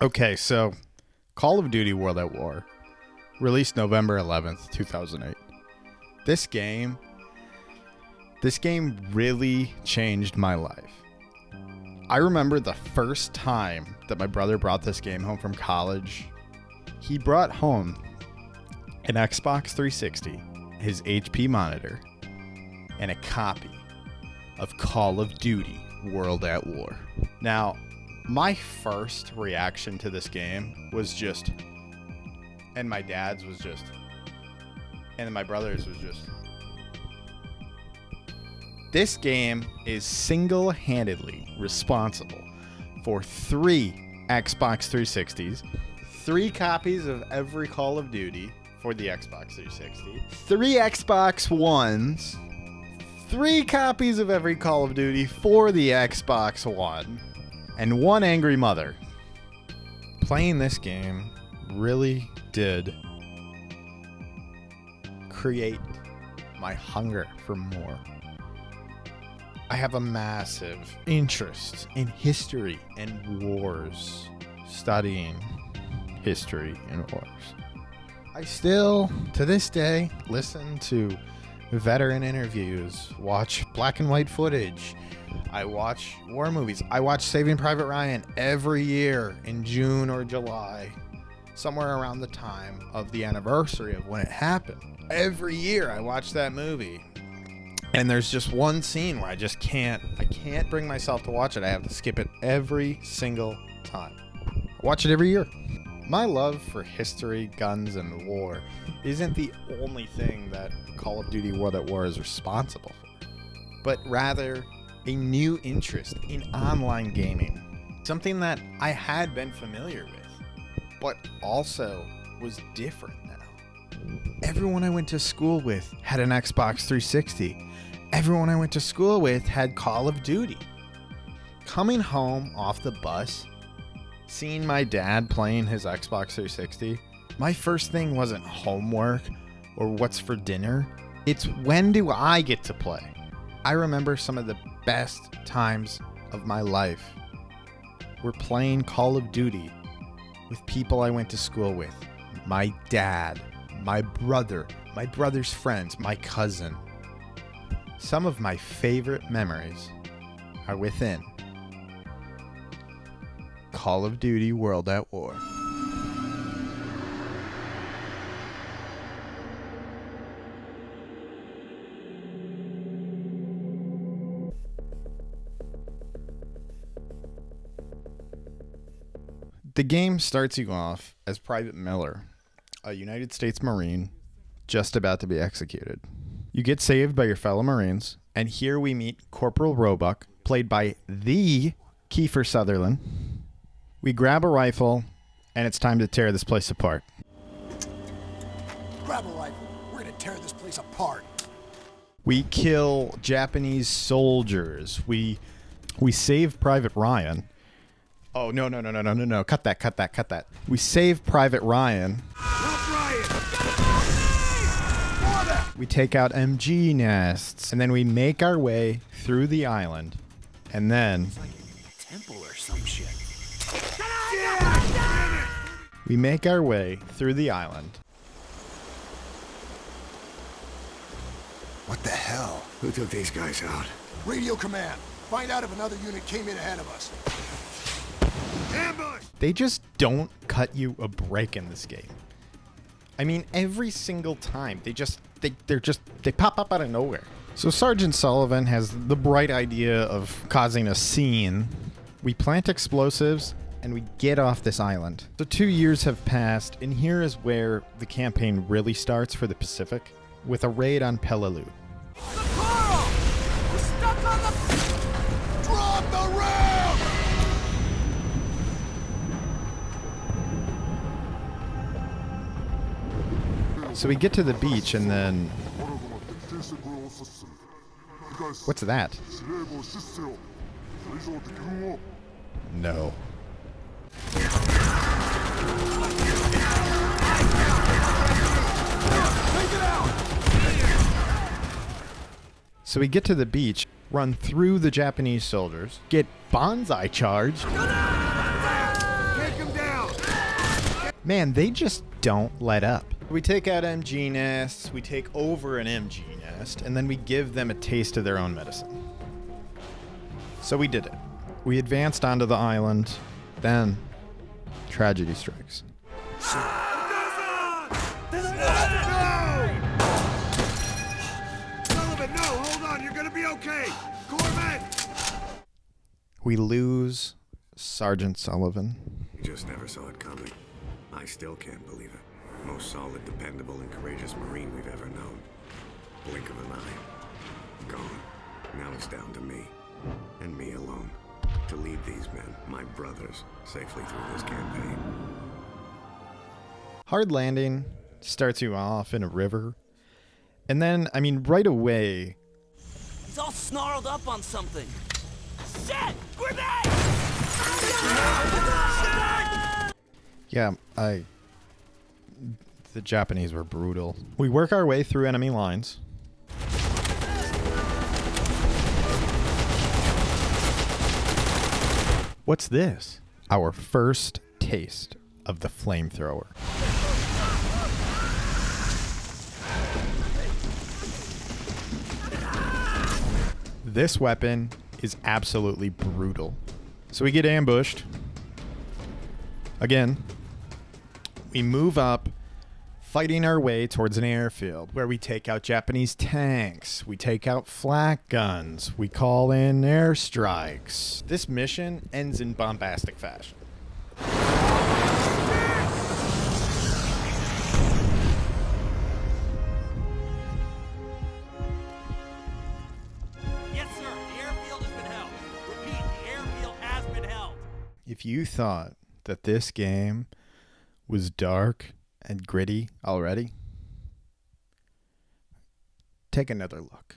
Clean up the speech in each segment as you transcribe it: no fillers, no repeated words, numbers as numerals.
Okay, so Call of Duty World at War, released November 11th, 2008. This game really changed my life. I remember the first time that my brother brought this game home from college. He brought home an Xbox 360, his HP monitor, and a copy of Call of Duty World at War. Now, my first reaction to this game was just, and my dad's was just, and my brother's was just, this game is single-handedly responsible for 3 Xbox 360s, 3 copies of every Call of Duty for the Xbox 360, 3 Xbox Ones, 3 copies of every Call of Duty for the Xbox One, and 1 angry mother. Playing this game really did create my hunger for more. I have a massive interest in history and wars, studying history and wars. I still, to this day, listen to veteran interviews, watch black and white footage. I watch war movies. I watch Saving Private Ryan every year in June or July, somewhere around the time of the anniversary of when it happened. Every year I watch that movie. And there's just one scene where I can't bring myself to watch it. I have to skip it every single time. I watch it every year. My love for history, guns, and war isn't the only thing that Call of Duty World at War is responsible for, but rather a new interest in online gaming. Something that I had been familiar with, but also was different now. Everyone I went to school with had an Xbox 360. Everyone I went to school with had Call of Duty. Coming home off the bus, seeing my dad playing his Xbox 360, my first thing wasn't homework or what's for dinner. It's when do I get to play? I remember some of the best times of my life were playing Call of Duty with people I went to school with. My dad, my brother, my brother's friends, my cousin. Some of my favorite memories are within Call of Duty World at War. The game starts you off as Private Miller, a United States Marine just about to be executed. You get saved by your fellow Marines, and here we meet Corporal Roebuck, played by the Kiefer Sutherland. We grab a rifle, and it's time to tear this place apart. Grab a rifle. We're gonna tear this place apart. We kill Japanese soldiers. We save Private Ryan. Oh, no. Cut that. We save Private Ryan. We take out MG nests, and then we make our way through the island, and then It's like a temple or some shit. we make our way through the island. What the hell? Who took these guys out? Radio command. Find out if another unit came in ahead of us. Ambush! They just don't cut you a break in this game. I mean, every single time they pop up out of nowhere. So Sergeant Sullivan has the bright idea of causing a scene. We plant explosives and we get off this island. So 2 years have passed, and here is where the campaign really starts for the Pacific, with a raid on Peleliu. We're stuck on the... Drop the ram! So we get to the beach, and then... What's that? No. So we get to the beach, run through the Japanese soldiers, get bonsai charged. Take him down! Man, they just don't let up. We take out MG nests, we take over an MG nest, and then we give them a taste of their own medicine. So we did it. We advanced onto the island, then tragedy strikes. Sullivan, no! Hold on! You're gonna be okay! Corpsman! We lose Sergeant Sullivan. You just never saw it coming. I still can't believe it. Most solid, dependable, and courageous Marine we've ever known. Blink of an eye. Gone. Now it's down to me. And me alone. To lead these men, my brothers, safely through this campaign. Hard landing starts you off in a river. And then, I mean, right away... He's all snarled up on something. Shit! Grenade! Yeah, the Japanese were brutal. We work our way through enemy lines. What's this? Our first taste of the flamethrower. This weapon is absolutely brutal. So we get ambushed. Again, we move up, fighting our way towards an airfield where we take out Japanese tanks, we take out flak guns, we call in airstrikes. This mission ends in bombastic fashion. Yes, sir. The airfield has been held. Repeat, the airfield has been held. If you thought that this game was dark and gritty already, take another look.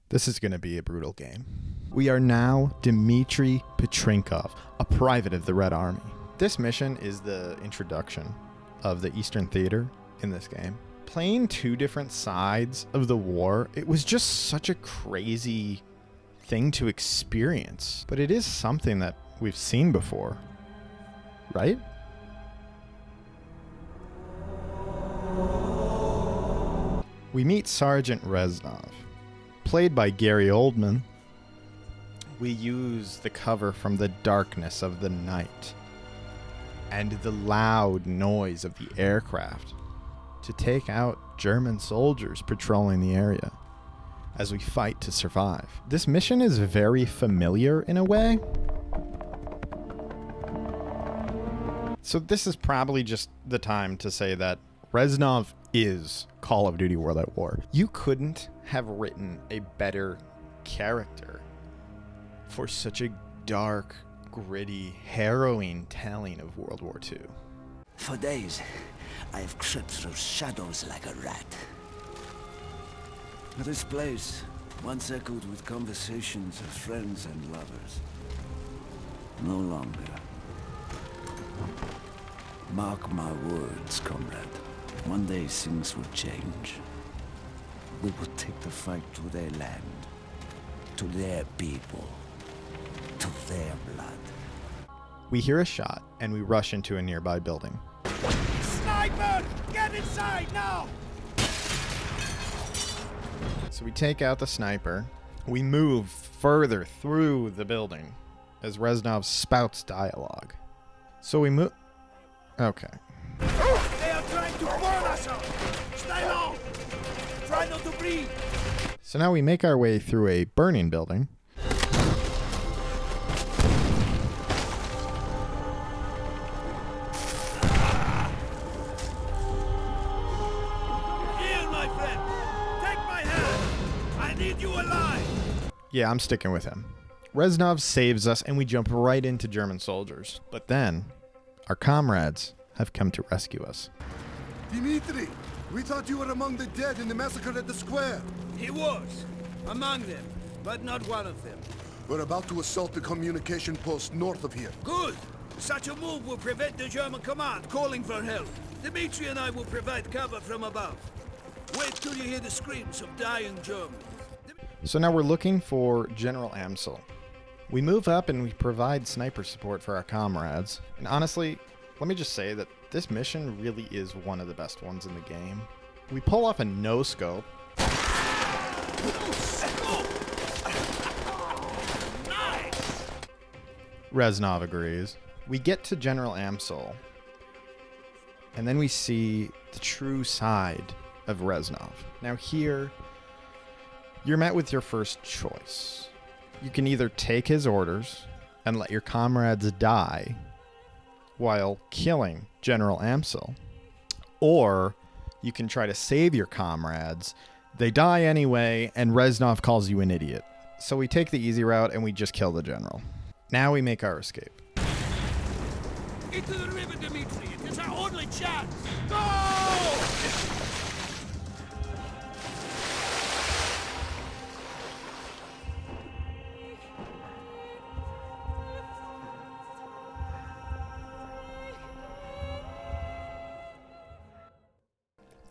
This is going to be a brutal game. We are now Dmitry Petrinkov, a private of the Red Army. This mission is the introduction of the Eastern Theater in this game. Playing two different sides of the war, it was just such a crazy thing to experience. But it is something that we've seen before, right? We meet Sergeant Reznov, played by Gary Oldman. We use the cover from the darkness of the night and the loud noise of the aircraft to take out German soldiers patrolling the area as we fight to survive. This mission is very familiar in a way. So this is probably just the time to say that Reznov is Call of Duty World at War. You couldn't have written a better character for such a dark, gritty, harrowing telling of World War II. For days, I've crept through shadows like a rat. This place, once echoed with conversations of friends and lovers, no longer. Mark my words, comrade. One day things will change. We will take the fight to their land, to their people, to their blood. We hear a shot, and we rush into a nearby building. Sniper! Get inside now! So we take out the sniper. We move further through the building as Reznov spouts dialogue. So we move... Okay. They are trying to burn us up! Stay low! Try not to breathe! So now we make our way through a burning building. Here, my friend! Take my hand! I need you alive! Yeah, I'm sticking with him. Reznov saves us and we jump right into German soldiers. But then, our comrades have come to rescue us. Dimitri, we thought you were among the dead in the massacre at the square. He was. Among them, but not one of them. We're about to assault the communication post north of here. Good! Such a move will prevent the German command calling for help. Dimitri and I will provide cover from above. Wait till you hear the screams of dying Germans. So now we're looking for General Amsel. We move up and we provide sniper support for our comrades. And honestly, let me just say that this mission really is one of the best ones in the game. We pull off a no-scope. Reznov agrees. We get to General Amsel, and then we see the true side of Reznov. Now here, you're met with your first choice. You can either take his orders and let your comrades die while killing General Amsel, or you can try to save your comrades. They die anyway, and Reznov calls you an idiot. So we take the easy route and we just kill the general. Now we make our escape. Into the river, Dimitri! It is our only chance! Go!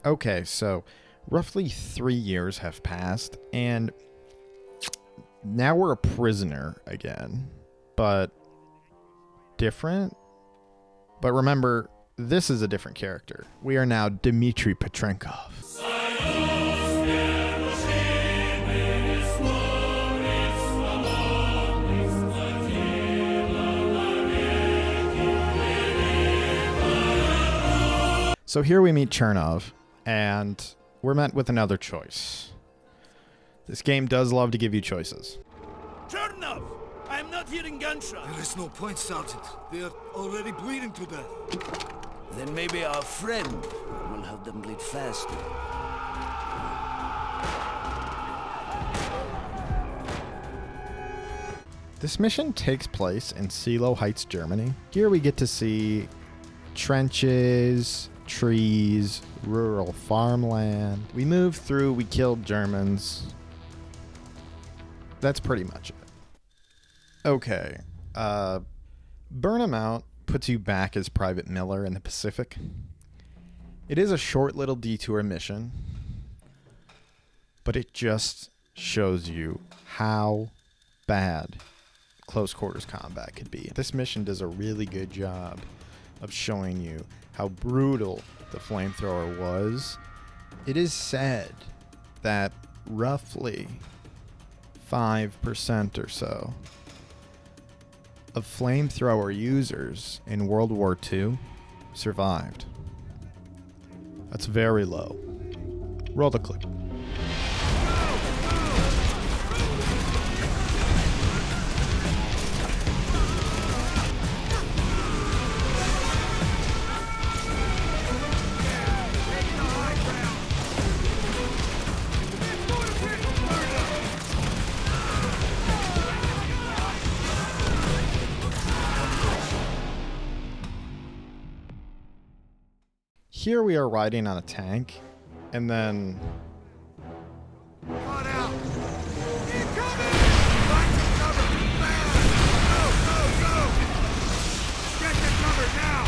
Okay, so roughly 3 years have passed, and now we're a prisoner again, but different. But remember, this is a different character. We are now Dmitry Petrenkov. So here we meet Chernov, and we're met with another choice. This game does love to give you choices. Chernov! I am not hearing gunshots! There is no point, Sergeant. They are already bleeding to death. Then maybe our friend will help them bleed faster. This mission takes place in Silo Heights, Germany. Here we get to see trenches, trees, rural farmland. We move through, we kill Germans. That's pretty much it. Okay. Burn 'em Out puts you back as Private Miller in the Pacific. It is a short little detour mission, but it just shows you how bad close quarters combat could be. This mission does a really good job of showing you how brutal the flamethrower was. It is said that roughly 5% or so of flamethrower users in World War II survived. That's very low. Roll the clip. Here we are riding on a tank, and then Cut out! Incoming! Find some cover! Go! Get the cover now!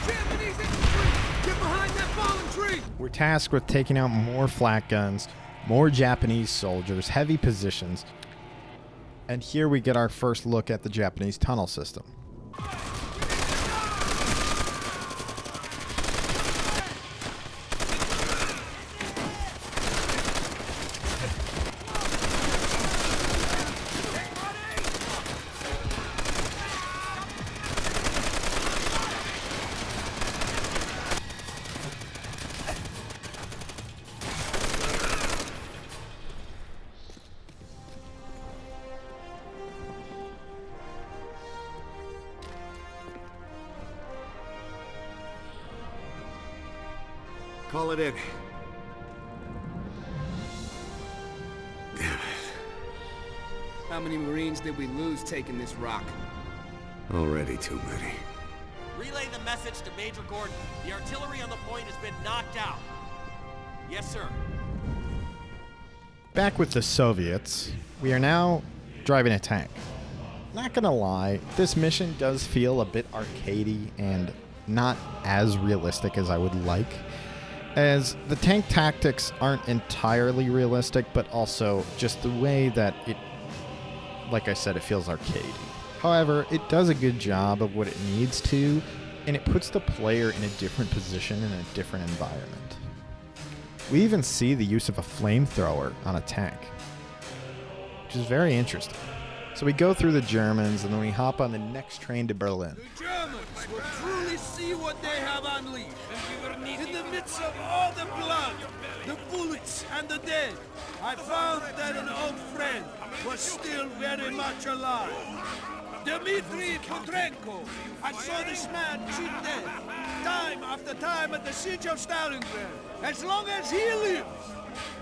Japanese infantry! Get behind that fallen tree! we're tasked with taking out more flak guns, more Japanese soldiers, heavy positions, and here we get our first look at the Japanese tunnel system. Call it in. Damn it. How many Marines did we lose taking this rock? Already too many. Relay the message to Major Gordon. The artillery on the point has been knocked out. Yes, sir. Back with the Soviets, we are now driving a tank. Not gonna lie, this mission does feel a bit arcadey and not as realistic as I would like, as the tank tactics aren't entirely realistic, but also just the way that it, like I said, it feels arcadey. However, it does a good job of what it needs to, and it puts the player in a different position in a different environment. We even see the use of a flamethrower on a tank, which is very interesting. So we go through the Germans, and then we hop on the next train to Berlin. The Germans will truly see what they have unleashed. In the midst of all the blood, the bullets, and the dead, I found that an old friend was still very much alive. Dmitri Petrenko. I saw this man cheat death, time after time at the siege of Stalingrad. As long as he lives,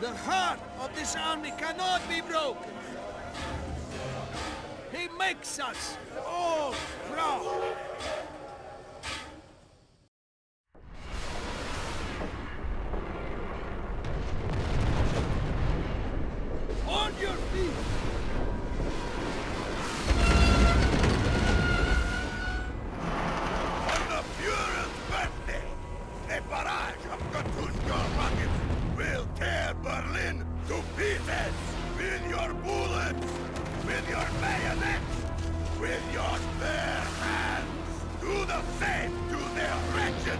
the heart of this army cannot be broken. He makes us all proud. On your feet! On the Fuhrer's birthday, a barrage of Katyusha rockets will tear Berlin to pieces with your bullets, with your bayonets, with your bare hands. Do the same to their wretched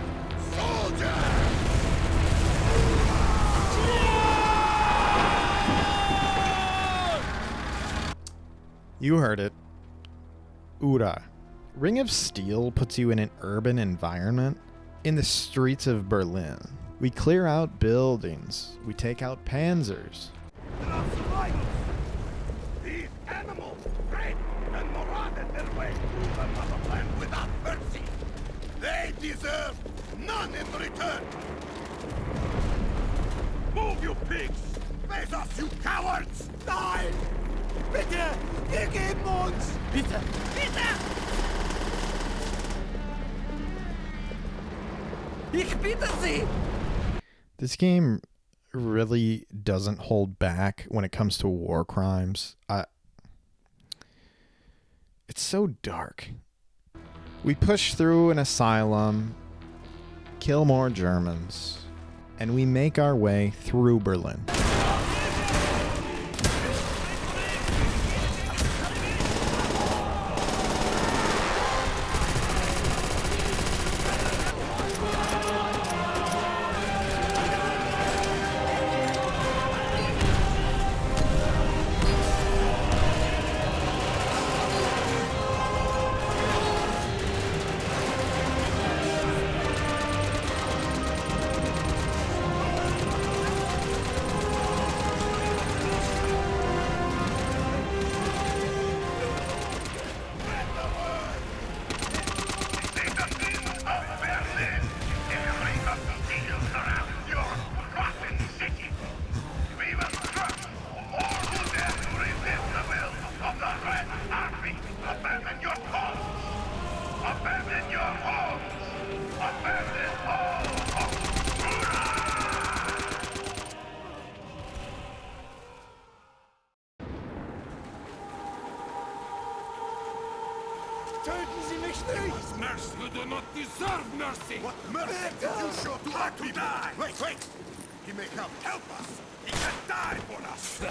soldiers! You heard it. Ura. Ring of Steel puts you in an urban environment in the streets of Berlin. We clear out buildings. We take out panzers. There are survivors! These animals raped and marauded their way through the motherland without mercy! They deserve none in return! Move, you pigs! Face us, you cowards! Die! Bitte! Wir geben uns! Bitte! Bitte! Ich bitte Sie! This game really doesn't hold back when it comes to war crimes. It's so dark. We push through an asylum, kill more Germans, and we make our way through Berlin. Töten Sie mich nicht! Mercy, you do not deserve mercy! What mercy did you show to our people? Die. Wait! He may come help us! He can die for us!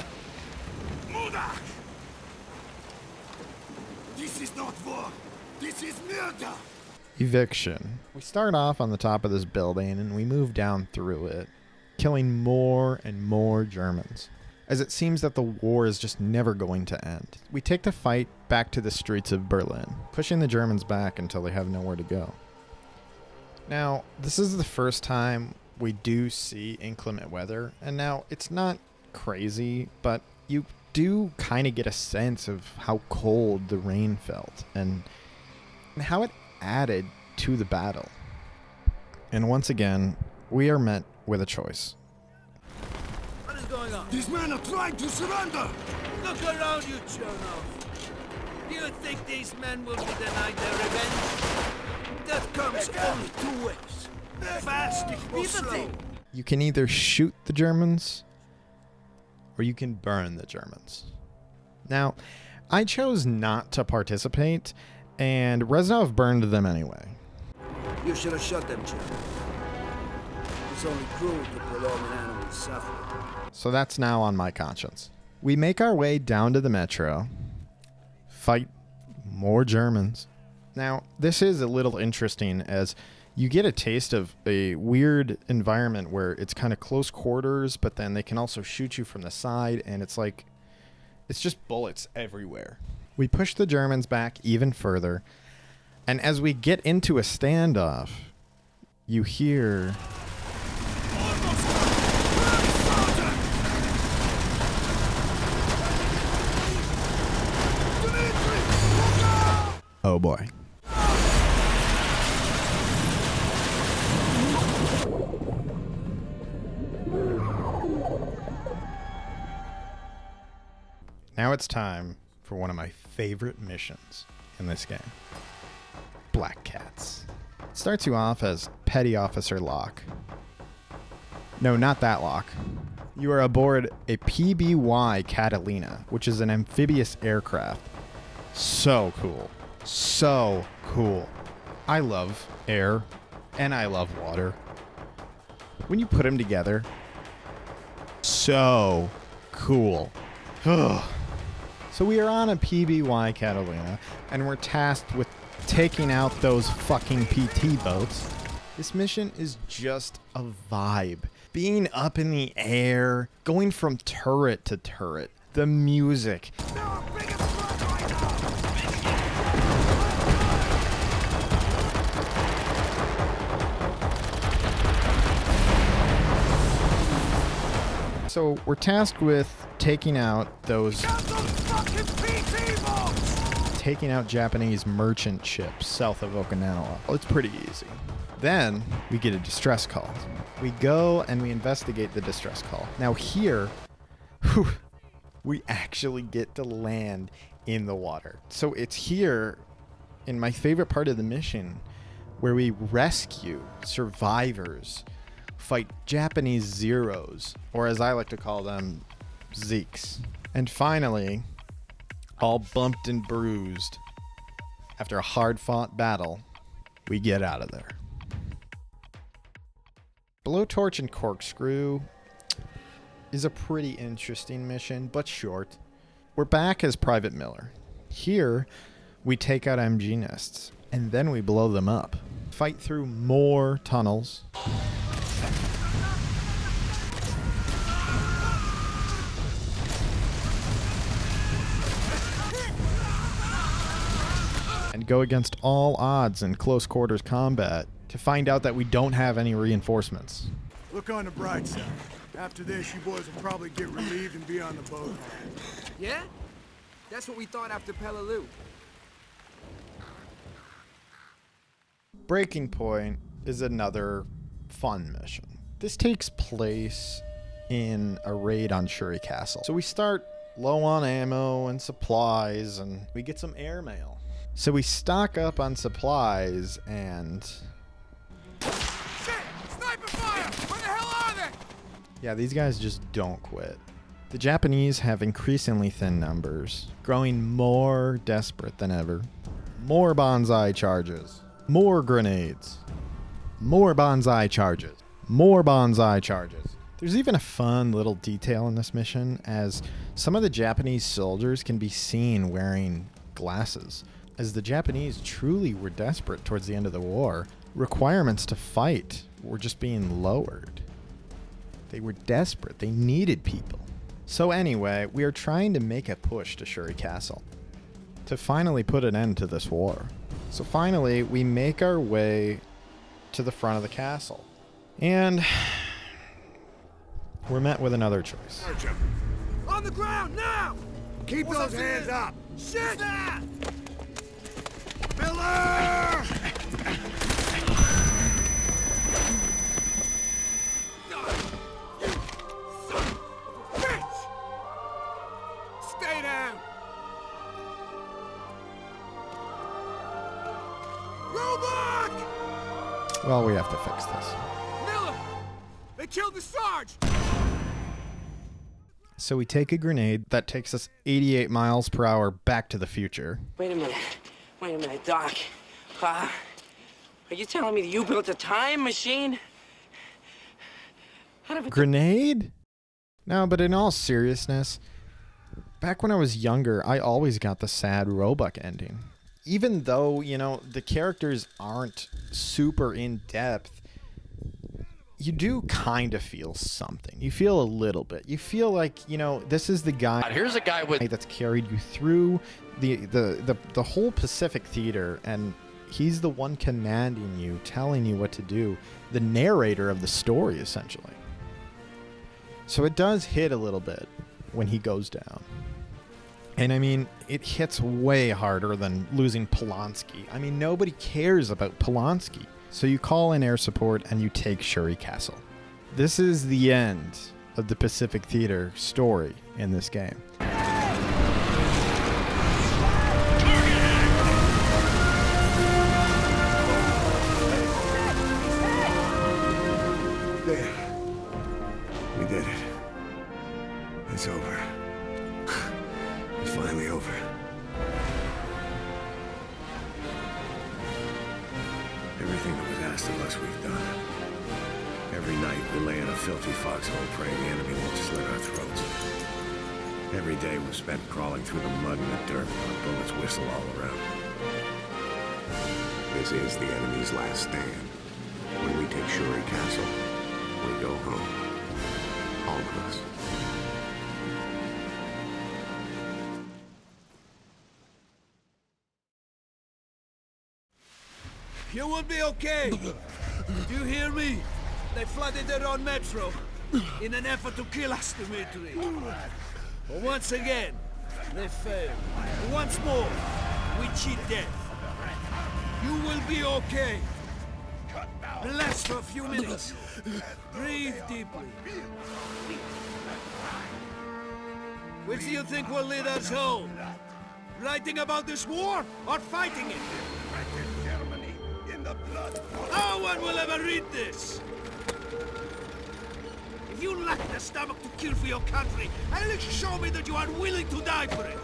Mudak! This is not war! This is murder! Eviction. We start off on the top of this building and we move down through it, killing more and more Germans, as it seems that the war is just never going to end. We take the fight back to the streets of Berlin, pushing the Germans back until they have nowhere to go. Now, this is the first time we do see inclement weather, and now it's not crazy, but you do kind of get a sense of how cold the rain felt and how it added to the battle. And once again, we are met with a choice. What is going on? These men are trying to surrender! Look around you, Chernov. Do you think these men will be denied their revenge? That comes only two ways. Fast or slow. You can either shoot the Germans, or you can burn the Germans. Now, I chose not to participate, and Reznov burned them anyway. You should have shot them, Chernov. It's only cruel to prolong an animal's suffering. So that's now on my conscience. We make our way down to the metro, fight more Germans. Now, this is a little interesting as you get a taste of a weird environment where it's kind of close quarters, but then they can also shoot you from the side, and it's like, it's just bullets everywhere. We push the Germans back even further, and as we get into a standoff, you hear... Oh boy. Now it's time for one of my favorite missions in this game. Black Cats. It starts you off as Petty Officer Locke. No, not that Locke. You are aboard a PBY Catalina, which is an amphibious aircraft. So cool. So cool. I love air and I love water. When you put them together, so cool. Ugh. So we are on a PBY Catalina, and we're tasked with taking out those fucking PT boats. This mission is just a vibe. Being up in the air, going from turret to turret, the music. So we're tasked with taking out those... taking out Japanese merchant ships south of Okinawa. It's pretty easy. Then we get a distress call. We go and we investigate the distress call. Now here, we actually get to land in the water. So it's here, in my favorite part of the mission, where we rescue survivors, fight Japanese Zeros, or as I like to call them, Zeeks. And finally, all bumped and bruised, after a hard-fought battle, we get out of there. Blowtorch and Corkscrew is a pretty interesting mission, but short. We're back as Private Miller. Here, we take out MG nests, and then we blow them up. Fight through more tunnels. And go against all odds in close quarters combat to find out that we don't have any reinforcements. Look on the bright side. After this, you boys will probably get relieved and be on the boat. Yeah? That's what we thought after Peleliu. Breaking Point is another fun mission. This takes place in a raid on Shuri Castle. So we start low on ammo and supplies, and we get some airmail. So we stock up on supplies and... Shit! Sniper fire! Where the hell are they? yeah, these guys just don't quit. The Japanese have increasingly thin numbers, growing more desperate than ever. More bonsai charges. More grenades. More bonsai charges. More bonsai charges. There's even a fun little detail in this mission, as some of the Japanese soldiers can be seen wearing glasses. As the Japanese truly were desperate towards the end of the war, requirements to fight were just being lowered. They were desperate. They needed people. So anyway, we are trying to make a push to Shuri Castle to finally put an end to this war. So finally, we make our way to the front of the castle. And we're met with another choice. On the ground, now! Keep those hands up! Shit! Miller! Roebuck! Well, we have to fix this. Miller! They killed the Sarge! So we take a grenade that takes us 88 miles per hour back to the future. Wait a minute, Doc. Are you telling me that you built a time machine? Out of a Grenade? No, but in all seriousness, back when I was younger, I always got the sad Roebuck ending. Even though, you know, the characters aren't super in-depth, you do kind of feel something. You feel a little bit. You feel like, you know, this is the guy. Here's a guy with that's carried you through the whole Pacific Theater, and he's the one commanding you, telling you what to do, the narrator of the story, essentially. So it does hit a little bit when he goes down. And I mean, it hits way harder than losing Polanski. I mean, nobody cares about Polanski. So you call in air support and you take Shuri Castle. This is the end of the Pacific Theater story in this game. There. We did it. It's over. It's finally over. Everything that was asked of us, we've done. Every night, we lay in a filthy foxhole praying the enemy won't slit our throats. Every day, we've spent crawling through the mud and the dirt while bullets whistle all around. This is the enemy's last stand. When we take Shuri Castle, we go home. All of us. You will be okay. Do you hear me? They flooded their own metro in an effort to kill us, Dimitri. But once again, they failed. Once more, we cheat death. You will be okay. Relax for a few minutes. Breathe deeply. Which do you think will lead us home? Writing about this war or fighting it? No one will ever read this! If you lack the stomach to kill for your country, at least show me that you are willing to die for it!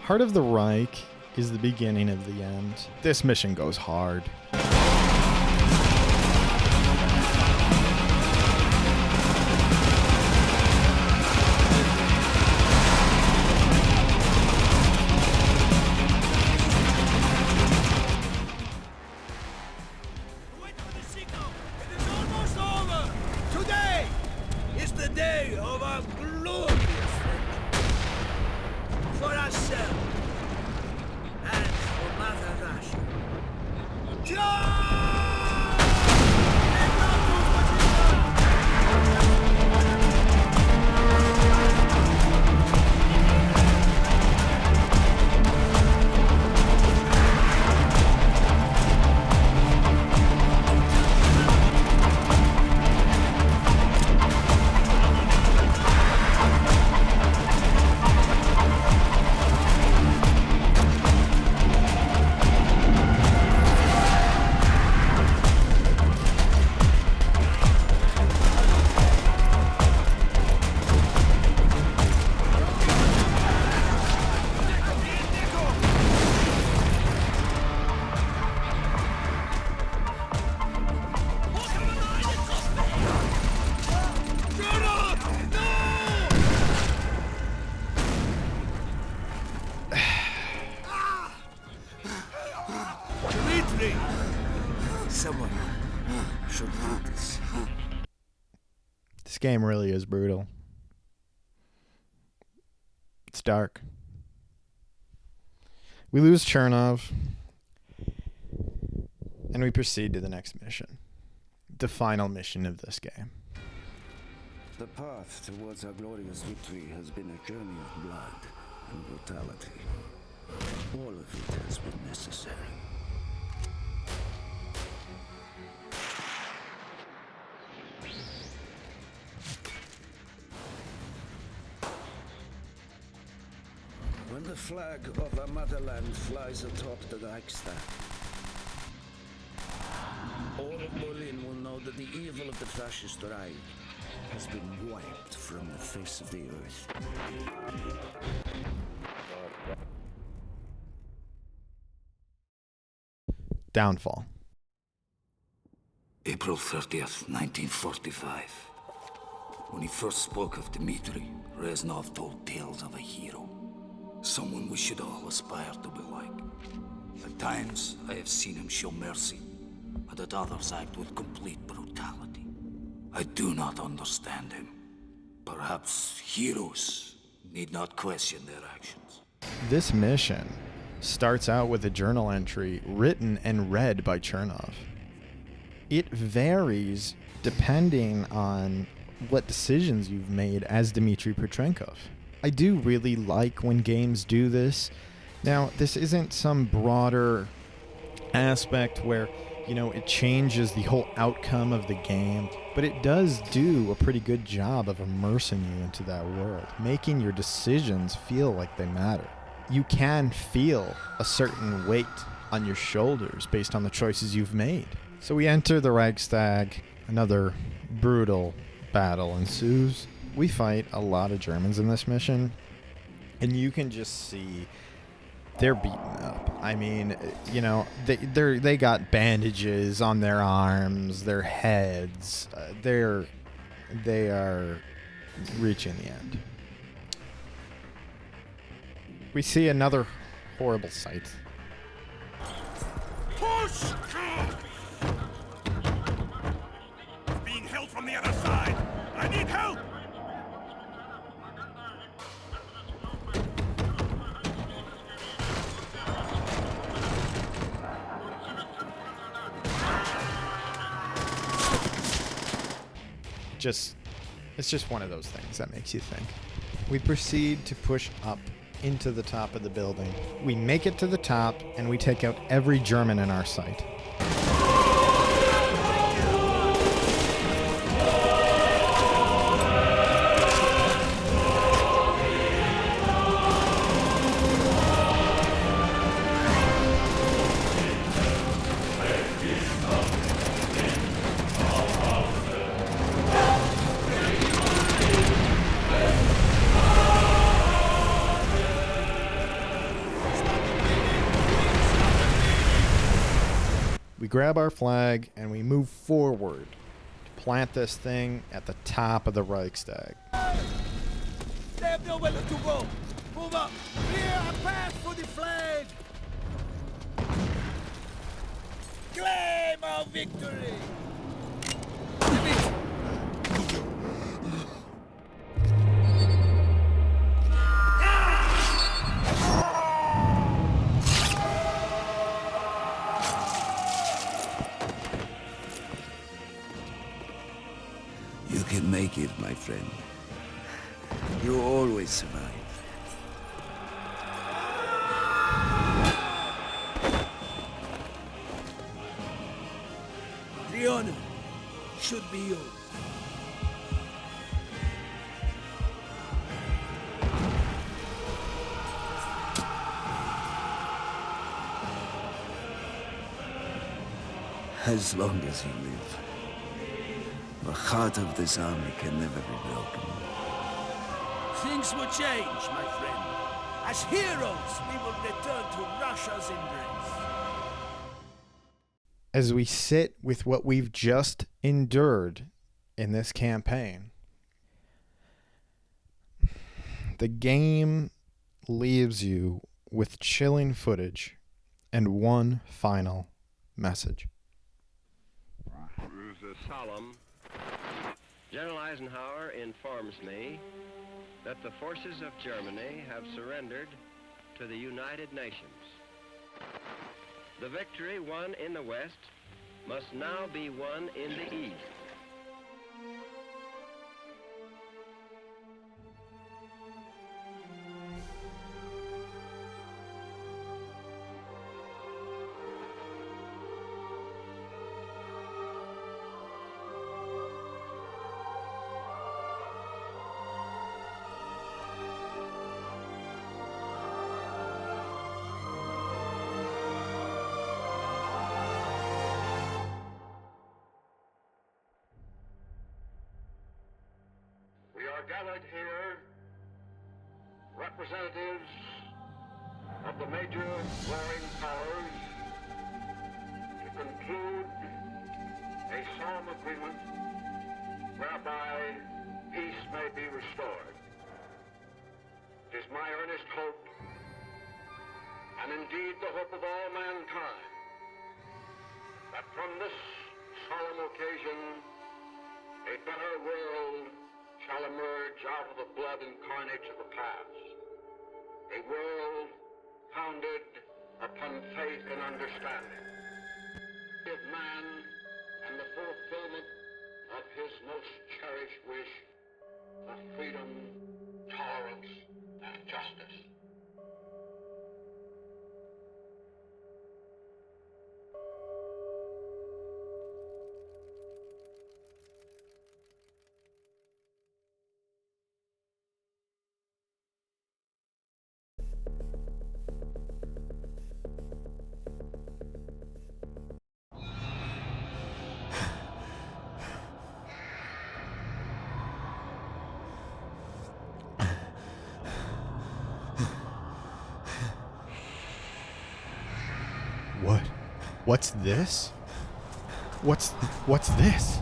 Heart of the Reich is the beginning of the end. This mission goes hard. Someone should do this. This game really is brutal. It's dark. We lose Chernov, and we proceed to the next mission. The final mission of this game. The path towards our glorious victory has been a journey of blood and brutality. All of it has been necessary. When the flag of our motherland flies atop the Reichstag, all of Berlin will know that the evil of the fascist Reich has been wiped from the face of the earth. Downfall. April 30th, 1945. When he first spoke of Dmitri, Reznov told tales of a hero. Someone we should all aspire to be like. At times, I have seen him show mercy, but at others act with complete brutality. I do not understand him. Perhaps heroes need not question their actions. This mission starts out with a journal entry written and read by Chernov. It varies depending on what decisions you've made as Dmitry Petrenkov. I do really like when games do this. Now, this isn't some broader aspect where, it changes the whole outcome of the game, but it does do a pretty good job of immersing you into that world, making your decisions feel like they matter. You can feel a certain weight on your shoulders based on the choices you've made. So we enter the Reichstag. Another brutal battle ensues. We fight a lot of Germans in this mission, and you can just see they're beaten up. I mean, they got bandages on their arms, their heads. They are reaching the end. We see another horrible sight. Push! Being held from the other side. I need help! It's just one of those things that makes you think. We proceed to push up into the top of the building. We make it to the top, and we take out every German in our sight. We grab our flag and we move forward to plant this thing at the top of the Reichstag. They have nowhere to go. Move up. Clear a path for the flag. Claim our victory. You can make it, my friend. You always survive. The honor should be yours. As long as you live, the heart of this army can never be broken. Things will change, my friend. As heroes, we will return to Russia's embrace. As we sit with what we've just endured in this campaign, the game leaves you with chilling footage and one final message. Solemn. General Eisenhower informs me that the forces of Germany have surrendered to the United Nations. The victory won in the West must now be won in the East. gathered here representatives of the major warring powers to conclude a solemn agreement whereby peace may be restored. It is my earnest hope, and indeed the hope of all mankind, that from this solemn occasion a better world shall emerge out of the blood and carnage of the past. A world founded upon faith and understanding. Of man and the fulfillment of his most cherished wish of freedom, tolerance, and justice. What? What's this? What's this?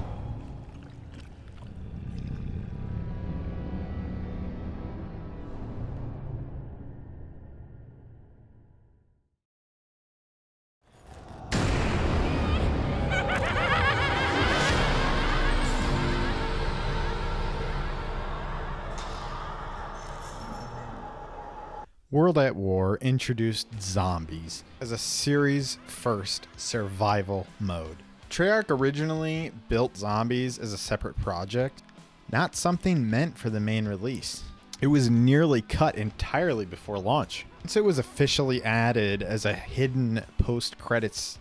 World at War introduced zombies as a series first survival mode. Treyarch originally built zombies as a separate project, not something meant for the main release. It was nearly cut entirely before launch. Once it was officially added as a hidden post-credits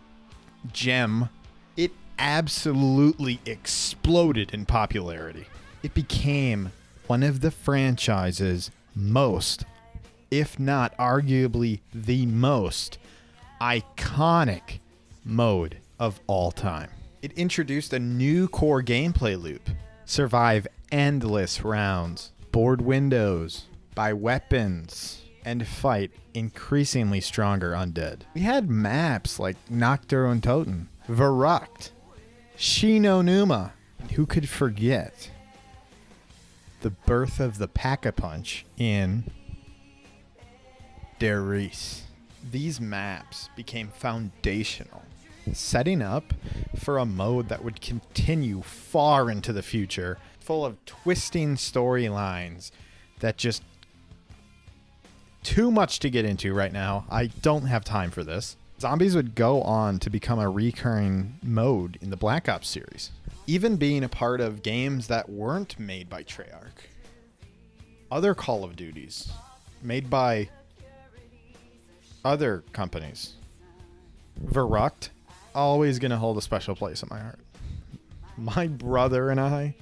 gem, it absolutely exploded in popularity. It became one of the franchise's most, if not arguably the most, iconic mode of all time. It introduced a new core gameplay loop. Survive endless rounds, board windows, buy weapons, and fight increasingly stronger undead. We had maps like Noctur und Toten, Verrucht, Shinonuma, and who could forget the birth of the Pack-a-Punch in Der Reese. These maps became foundational, setting up for a mode that would continue far into the future, full of twisting storylines that just too much to get into right now. I don't have time for this. Zombies would go on to become a recurring mode in the Black Ops series, even being a part of games that weren't made by Treyarch. Other Call of Duties made by other companies. Verrucht, always going to hold a special place in my heart. My brother and I,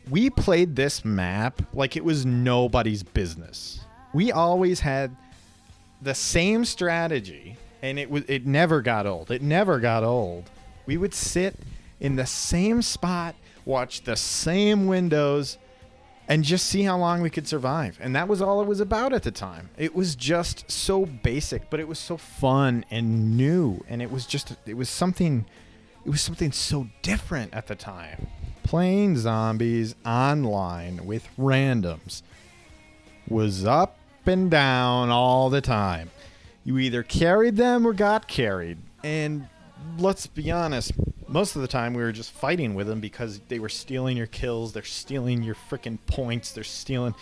we played this map like it was nobody's business. We always had the same strategy, and it never got old. It never got old. We would sit in the same spot, watch the same windows, and just see how long we could survive. And that was all it was about at the time. It was just so basic, but it was so fun and new. And it was something so different at the time. Playing zombies online with randoms was up and down all the time. You either carried them or got carried. And let's be honest, most of the time we were just fighting with them because they were stealing your kills, they're stealing your freaking points, they're stealing...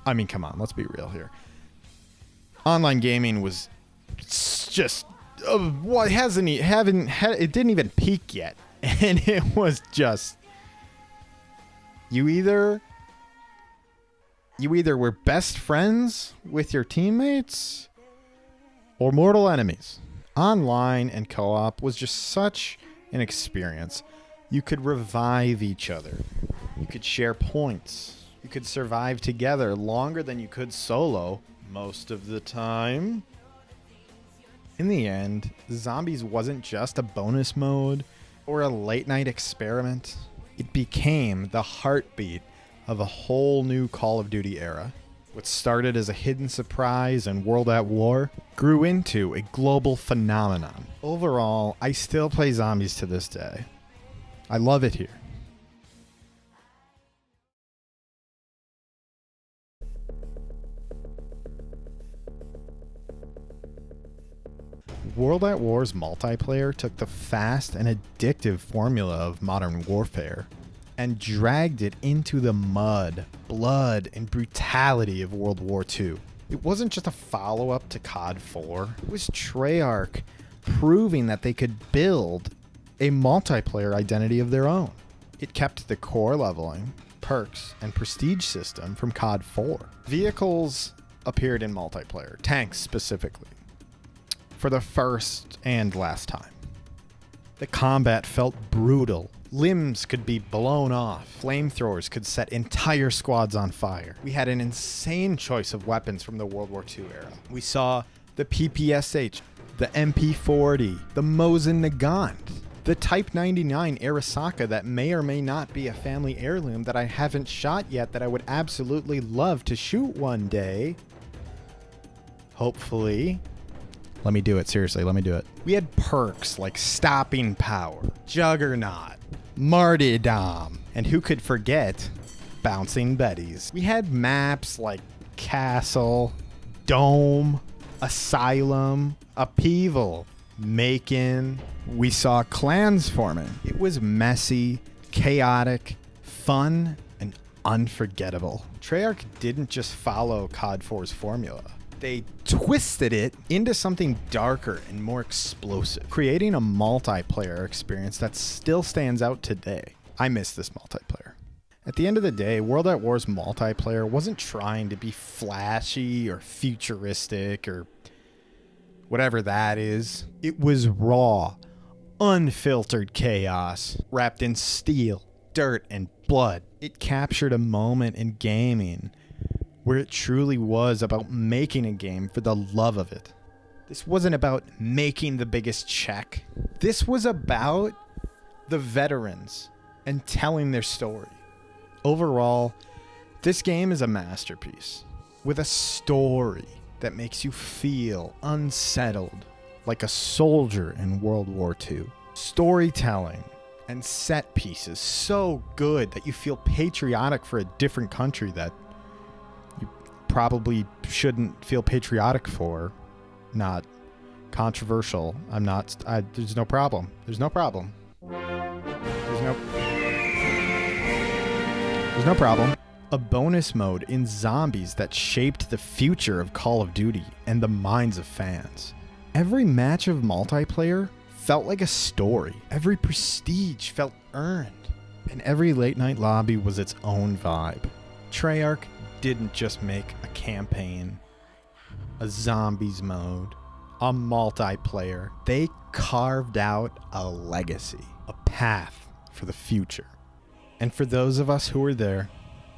I mean, come on, let's be real here. Online gaming was just... it didn't even peak yet. And it was just... You either were best friends with your teammates or mortal enemies. Online and co-op was just such an experience. You could revive each other. You could share points. You could survive together longer than you could solo most of the time. In the end, Zombies wasn't just a bonus mode or a late night experiment. It became the heartbeat of a whole new Call of Duty era. What started as a hidden surprise and World at War grew into a global phenomenon. Overall, I still play zombies to this day. I love it here. World at War's multiplayer took the fast and addictive formula of modern warfare and dragged it into the mud, blood, and brutality of World War II. It wasn't just a follow-up to COD 4. It was Treyarch proving that they could build a multiplayer identity of their own. It kept the core leveling, perks, and prestige system from COD 4. Vehicles appeared in multiplayer, tanks specifically, for the first and last time. The combat felt brutal. Limbs could be blown off. Flamethrowers could set entire squads on fire. We had an insane choice of weapons from the World War II era. We saw the PPSH, the MP40, the Mosin Nagant, the Type 99 Arasaka that may or may not be a family heirloom that I haven't shot yet that I would absolutely love to shoot one day. Hopefully. Let me do it, seriously, let me do it. We had perks like Stopping Power, Juggernaut, Martyrdom, and who could forget Bouncing Betties. We had maps like Castle, Dome, Asylum, Upheaval, Macon. We saw clans forming. It was messy, chaotic, fun, and unforgettable. Treyarch didn't just follow COD 4's formula. They twisted it into something darker and more explosive, creating a multiplayer experience that still stands out today. I miss this multiplayer. At the end of the day, World at War's multiplayer wasn't trying to be flashy or futuristic or whatever that is. It was raw, unfiltered chaos wrapped in steel, dirt, and blood. It captured a moment in gaming where it truly was about making a game for the love of it. This wasn't about making the biggest check. This was about the veterans and telling their story. Overall, this game is a masterpiece with a story that makes you feel unsettled like a soldier in World War II. Storytelling and set pieces so good that you feel patriotic for a different country that probably shouldn't feel patriotic for. Not controversial. There's no problem. There's no problem. There's no problem. A bonus mode in Zombies that shaped the future of Call of Duty and the minds of fans. Every match of multiplayer felt like a story. Every prestige felt earned. And every late night lobby was its own vibe. Treyarch didn't just make a campaign, a zombies mode, a multiplayer. They carved out a legacy, a path for the future. And for those of us who were there,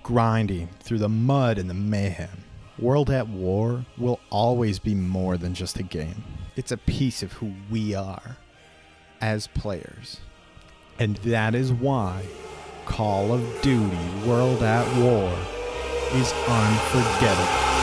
grinding through the mud and the mayhem, World at War will always be more than just a game. It's a piece of who we are as players. And that is why Call of Duty World at War is unforgettable.